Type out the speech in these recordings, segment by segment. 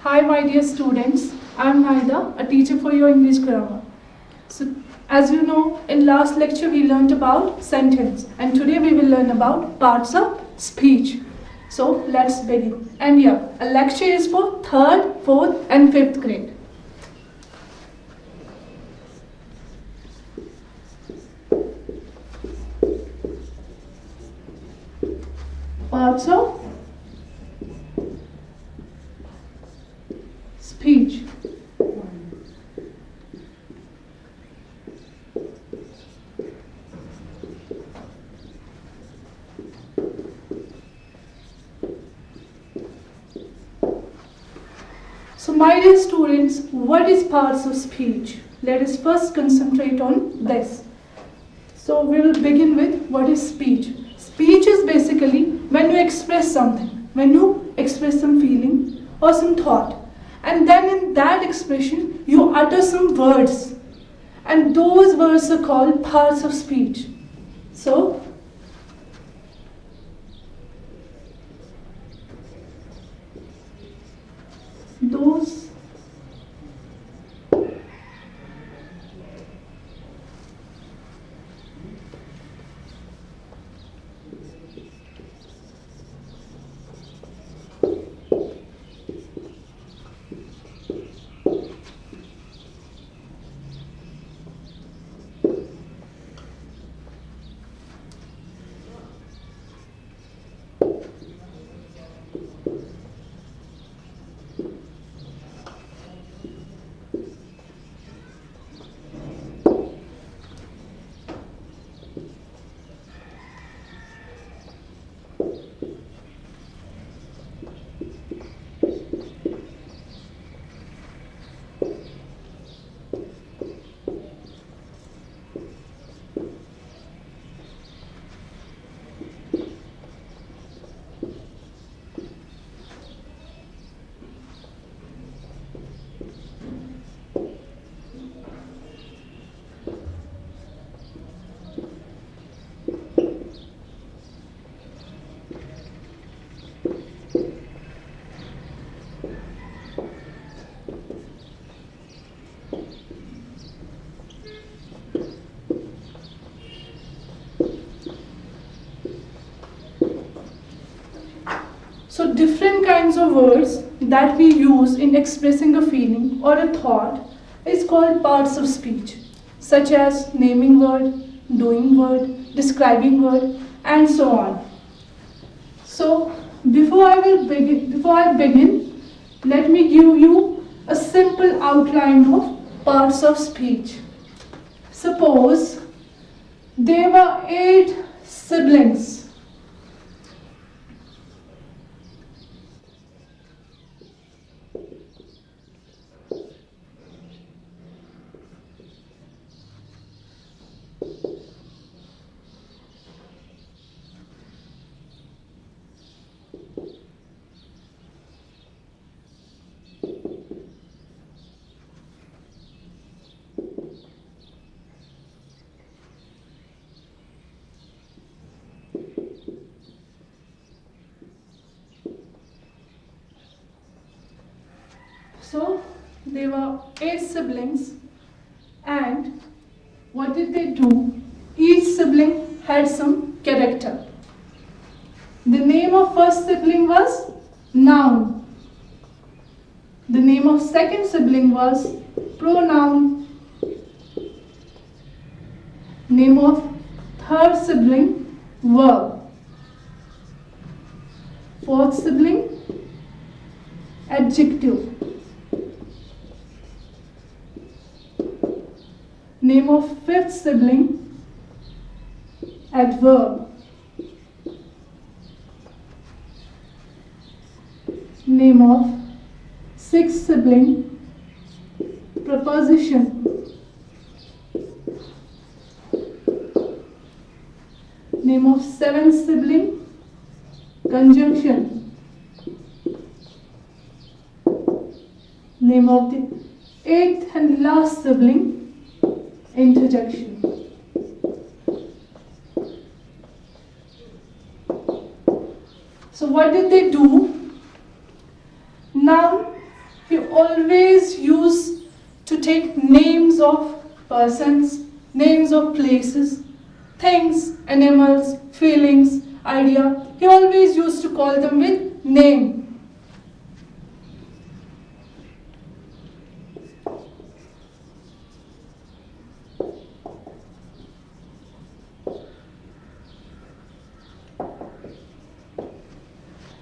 Hi my dear students, I am Nahida, a teacher for your English grammar. So, as you know, in last lecture we learned about sentence and today we will learn about parts of speech. So let's begin. And yeah, a lecture is for 3rd, 4th and 5th grade. Parts of speech. So my dear students, what is parts of speech? Let us first concentrate on this. So we will begin with what is speech. Speech is basically when you express something, when you express some feeling or some thought. And then in that expression, you utter some words. And those words are called parts of speech. So, those So different kinds of words that we use in expressing a feeling or a thought is called parts of speech, such as naming word, doing word, describing word, and so on. So before I begin, let me give you a simple outline of parts of speech. Suppose there were 8 siblings. So there were 8 siblings, and what did they do? Each sibling had some character. The name of first sibling was noun. The name of second sibling was pronoun. Name of third sibling verb. Fourth sibling adjective. Name of fifth sibling adverb. Name of sixth sibling preposition. Name of seventh sibling conjunction. Name of the eighth and last sibling interjection. So what did they do? Noun always used to take names of persons, names of places, things, animals, feelings, idea. He always used to call them with name.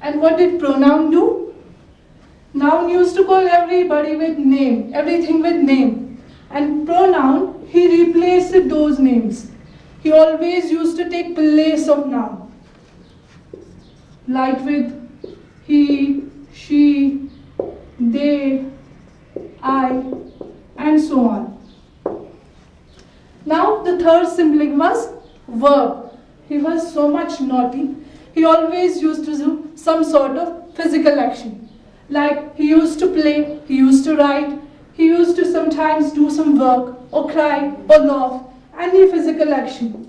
And what did pronoun do? Noun used to call everybody with name, everything with name. And pronoun, he replaced those names. He always used to take place of noun. Like with he, she, they, I, and so on. Now the third sibling was verb. He was so much naughty. He always used to do some sort of physical action. Like he used to play, he used to write, he used to sometimes do some work or cry or laugh, any physical action.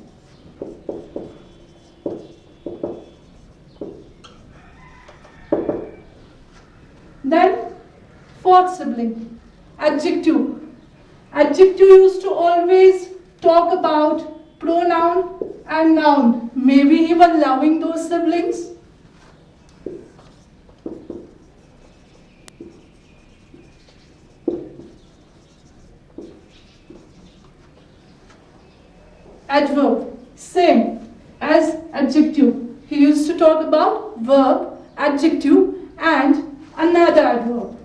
Then fourth sibling, adjective. Adjective used to always talk about pronoun and noun. Maybe he was loving those siblings. Adverb, same as adjective. He used to talk about verb, adjective, and another adverb.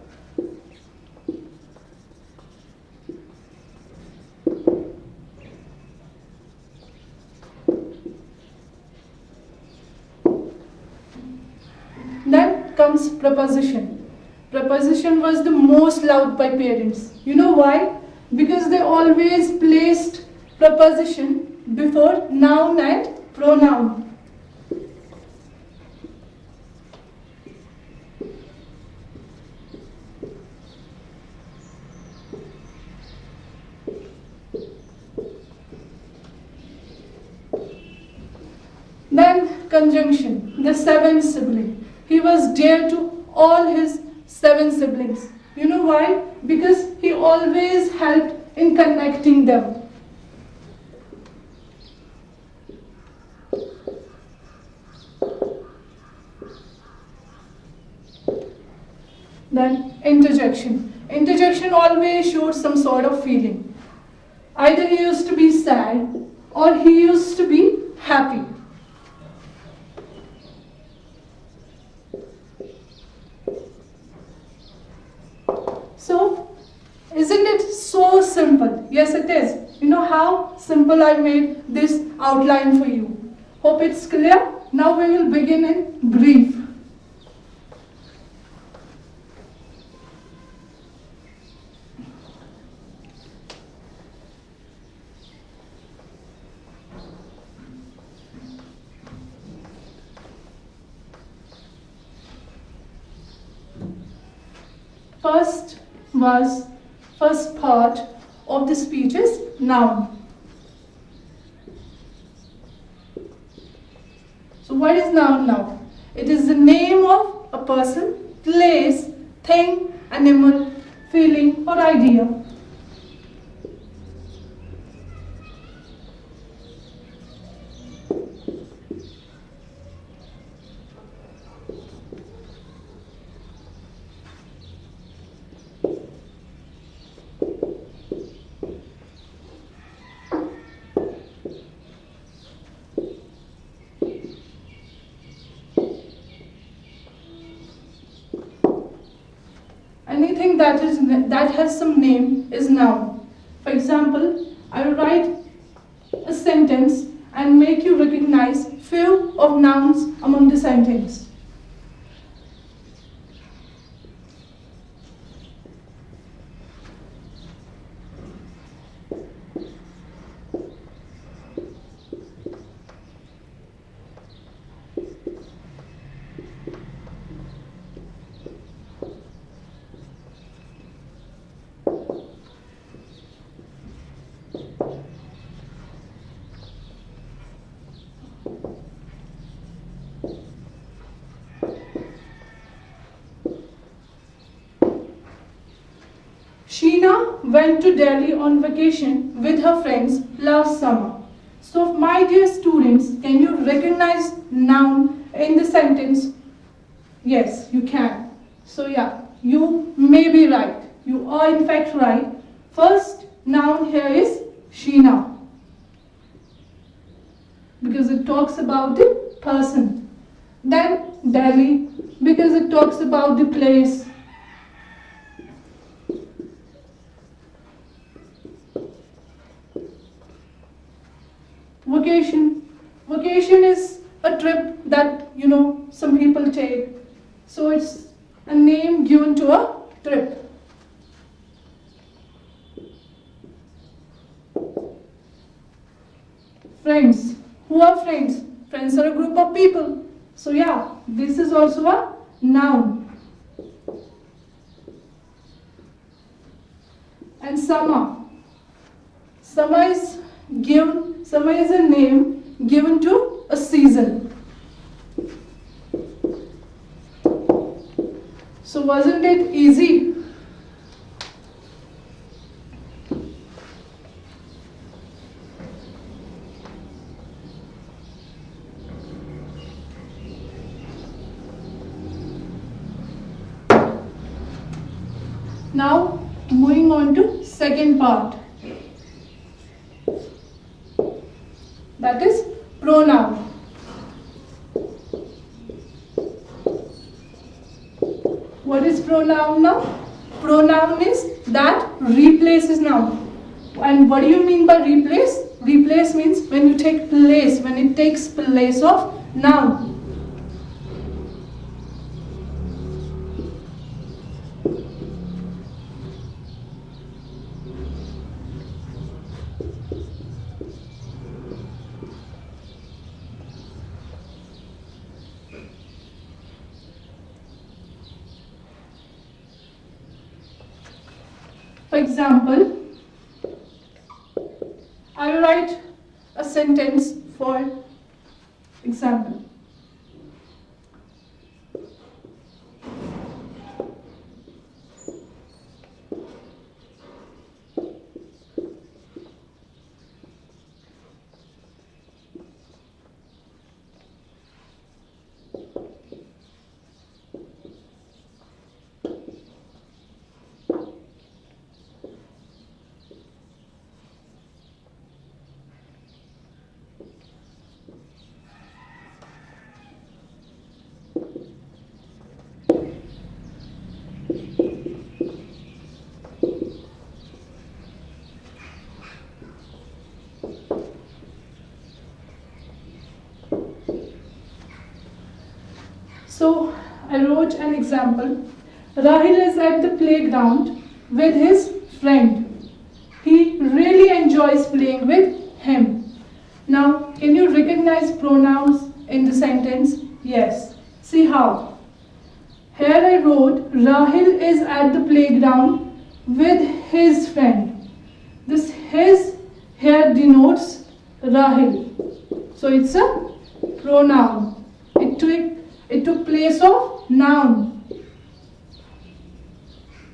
Then comes preposition. Preposition was the most loved by parents. You know why? Because they always placed preposition before noun and pronoun. Then conjunction, the seventh sibling. He was dear to all his 7 siblings. You know why? Because he always helped in connecting them. Then interjection. Interjection always shows some sort of feeling. Either he used to be sad or he used to be happy. So, isn't it so simple? Yes, it is. You know how simple I made this outline for you. Hope it's clear. Now we will begin in brief. First part of the speech is noun. So what is noun now? It is the name of a person, place, thing, animal, feeling or idea. Anything that has some name is noun. For example, I will write a sentence and make you recognize few of nouns among the sentence. Sheena went to Delhi on vacation with her friends last summer. So, my dear students, can you recognize noun in the sentence? Yes, you can. So, yeah, you may be right. You are in fact right. First noun here is Sheena, because it talks about the person. Then Delhi, because it talks about the place. Vacation. Vacation is a trip that some people take. So it's a name given to a trip. Friends. Who are friends? Friends are a group of people. So yeah, this is also a noun. And summer. Summer is a name given to a season. So wasn't it easy? Now moving on to second part. That is pronoun. What is pronoun now? Pronoun is that replaces noun. And what do you mean by replace? Replace means when you take place, when it takes place of noun. For example, I will write a sentence for example. So I wrote an example. Rahil is at the playground with his friend. He really enjoys playing with him. Now, can you recognize pronouns in the sentence? Yes. See how? Here I wrote Rahil is at the playground with his friend. This his here denotes Rahil. So it's a pronoun. It took place of noun.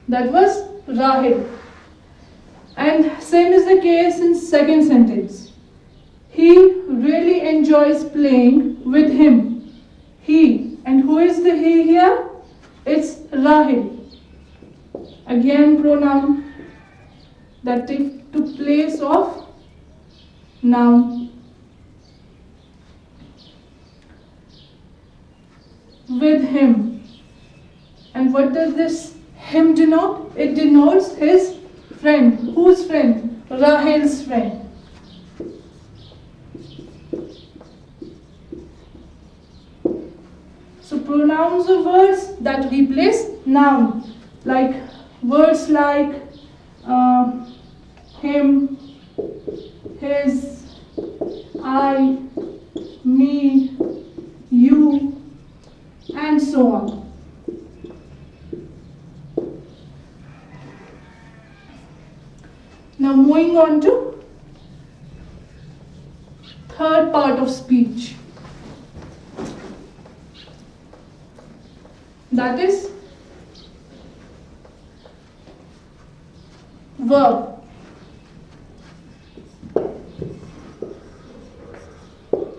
That was Rahil. And same is the case in second sentence. He really enjoys playing with him. He. And who is the he here? It's Rahil. Again pronoun that took place of noun. With him. And what does this him denote? It denotes his friend. Whose friend? Rahil's friend. So pronouns are words that replace noun. Like words like him, his, I, me, you, and so on. Now moving on to third part of speech. That is verb.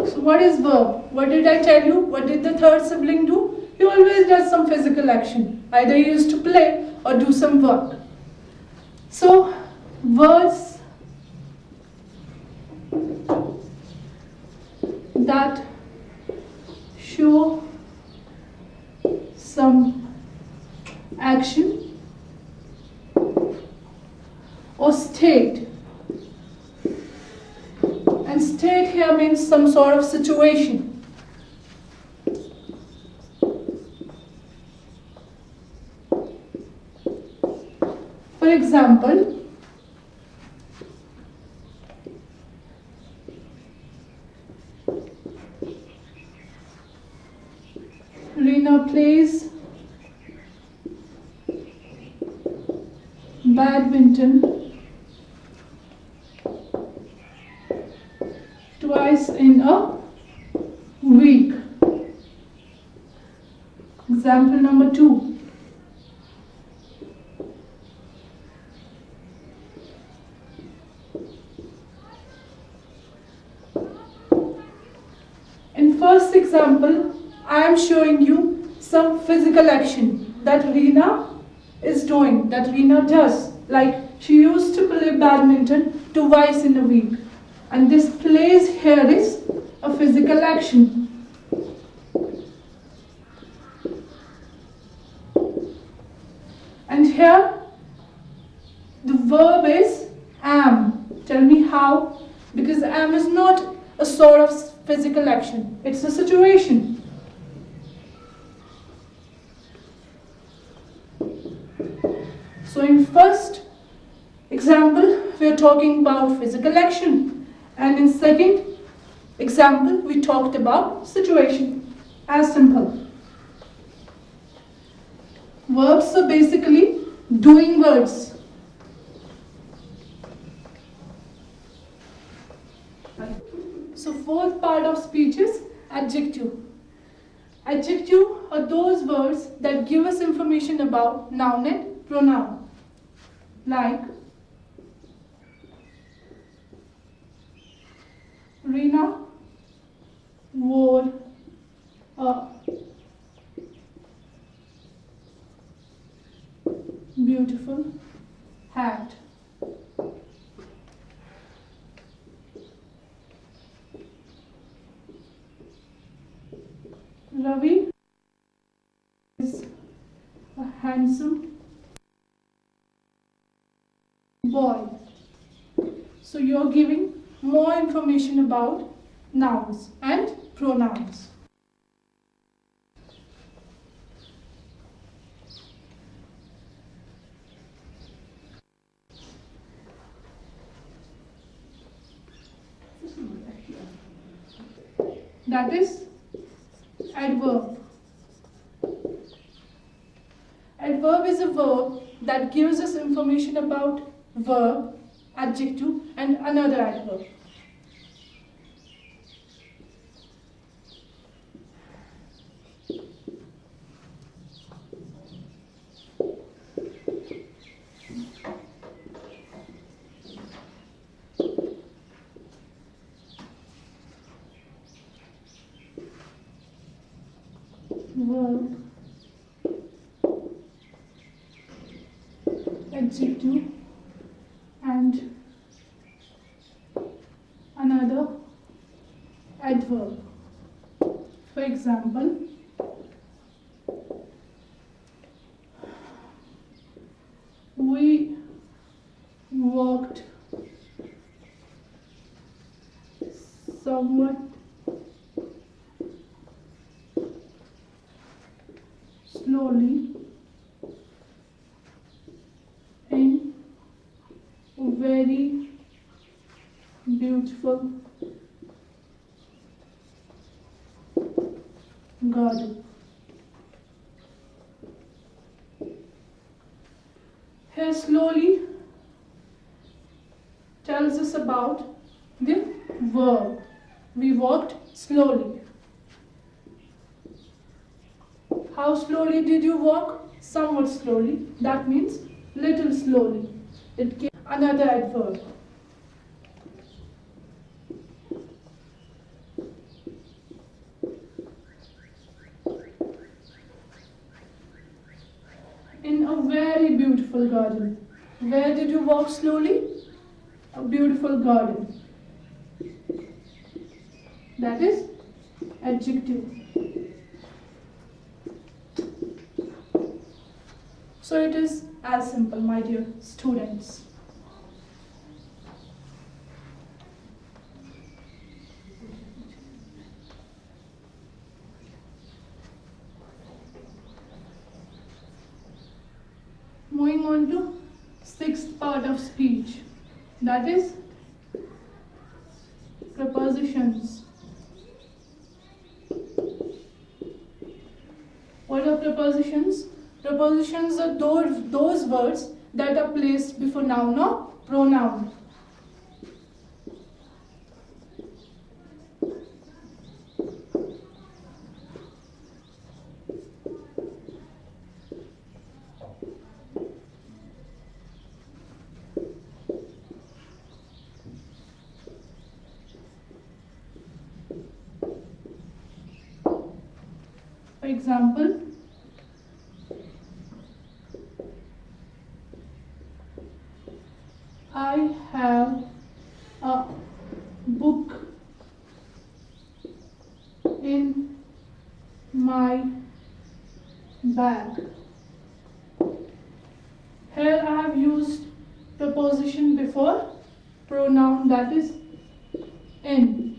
So what is verb? What did I tell you? What did the third sibling do? He always does some physical action. Either he used to play or do some work. So words that show some action or state, and state here means some sort of situation. For example, Reena plays badminton twice in a week. Example number 2. In first example, I am showing you some physical action that Reena is doing, that Reena does. Like she used to play badminton twice in a week. And this plays here is a physical action. And here the verb is am. Tell me how? Because am is not a sort of physical action. It's a situation. So in first example, we are talking about physical action. And in second example, we talked about situation. As simple. Verbs are basically doing words. So fourth part of speech is adjective. Adjective are those words that give us information about noun and pronoun. Like Reena wore a beautiful hat. Ravi is a handsome boy. So you are giving more information about nouns and pronouns. That is adverb. Adverb is a verb that gives us information about verb, adjective, and another adverb. Verb, adjective, and another adverb. For example, we walked somewhat slowly in a very beautiful garden. Here slowly tells us about the verb. We walked slowly. How slowly did you walk? Somewhat slowly. That means little slowly. another adverb. In a very beautiful garden. Where did you walk slowly? A beautiful garden. That is adjective. So it is as simple, my dear students. Moving on to sixth part of speech, that is prepositions. What are prepositions? Prepositions are those words that are placed before noun or pronoun. For example, I have a book in my bag. Here I have used preposition before pronoun, that is in.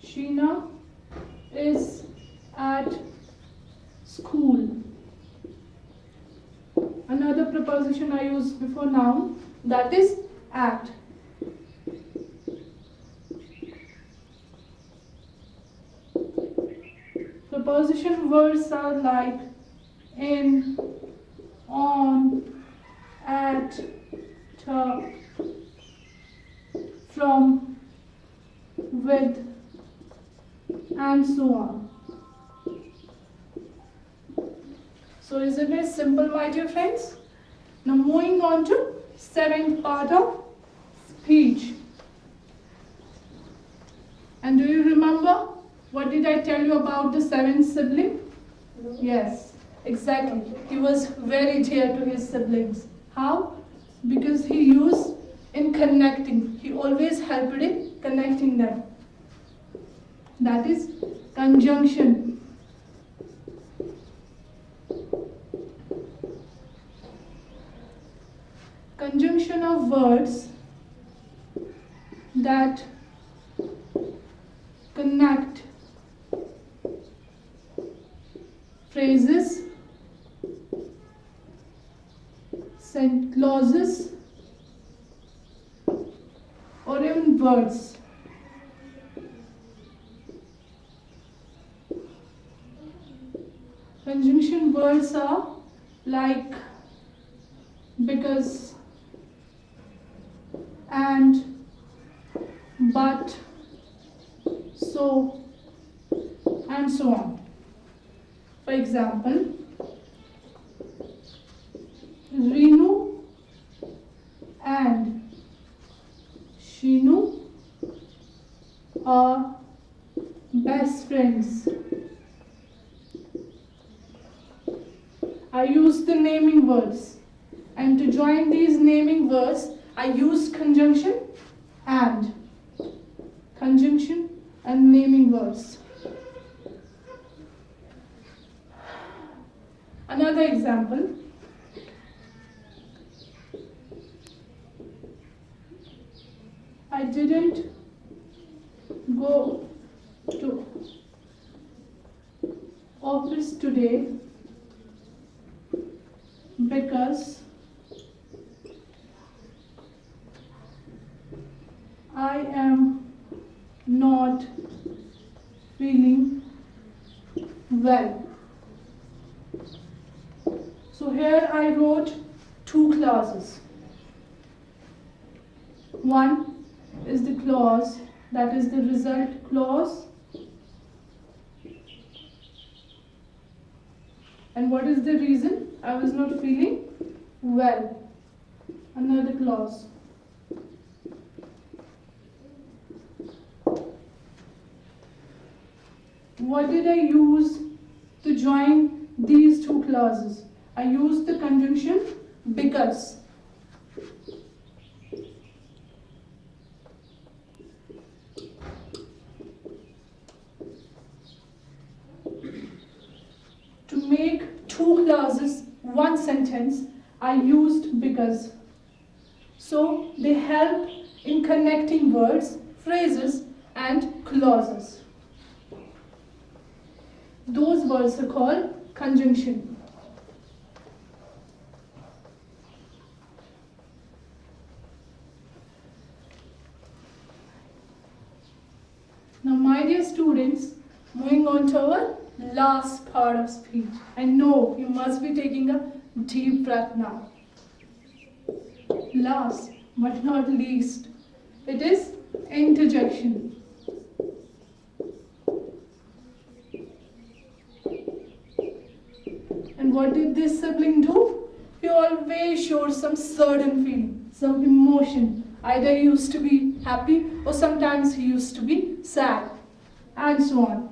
Sheena is at school. Another preposition I use before noun, that is at. Preposition words are like in, on, at, to, from, with, and so on. So isn't it simple, my dear friends? Now moving on to seventh part of speech. And do you remember what did I tell you about the seventh sibling? No. Yes, exactly. He was very dear to his siblings. How? Because he used in connecting. He always helped in connecting them. That is conjunction. Conjunction of words that connect phrases, clauses, or even words. Conjunction words are like because, and, but, so, and so on. For example, Renu and Shinu are best friends. I use the naming words, and to join these naming words I use conjunction and naming words. Another example, I didn't go to office today because I am not feeling well. So here I wrote two clauses. One is the clause that is the result clause. And what is the reason? I was not feeling well. Another clause. What did I use to join these two clauses? I used the conjunction because. To make two clauses, one sentence, I used because. So they help in connecting words, phrases, and clauses. Those words are called conjunction. Now, my dear students, moving on to our last part of speech. I know you must be taking a deep breath now. Last but not least, it is interjection. And what did this sibling do? He always showed some certain feeling, some emotion. Either he used to be happy or sometimes he used to be sad, and so on.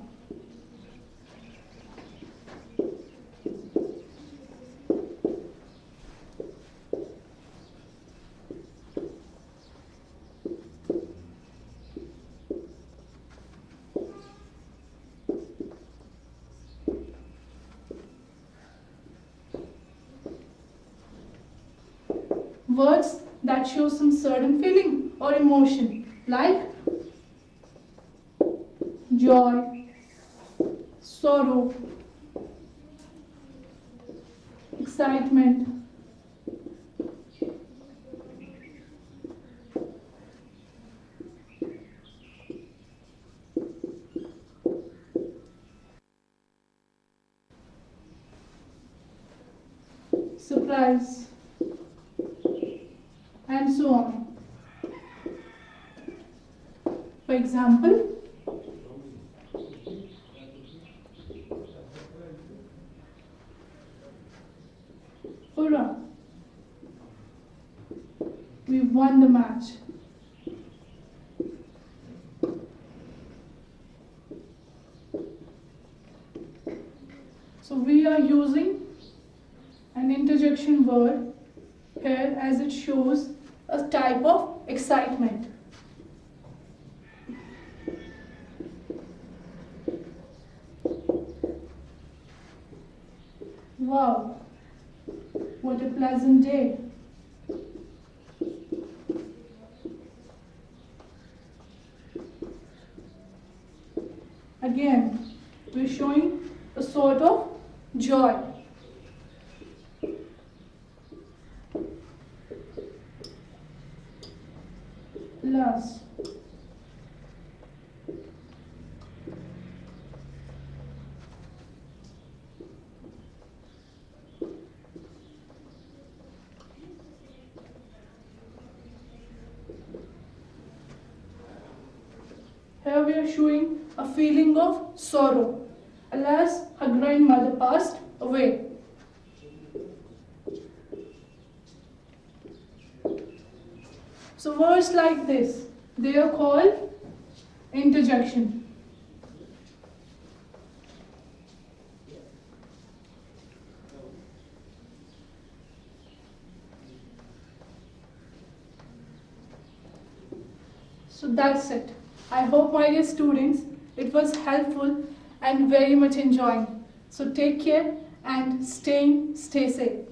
Words that show some certain feeling or emotion, like joy, sorrow, excitement, surprise, and so on. For example, hurrah, we won the match. So we are using an interjection word here as it shows a type of excitement. Wow, what a pleasant day. Again, we're showing a sort of joy. Last. Here we are showing a feeling of sorrow. Alas, her grandmother passed away. So words like this, they are called interjection. So that's it. I hope, my dear students, it was helpful and very much enjoying. So take care and stay safe.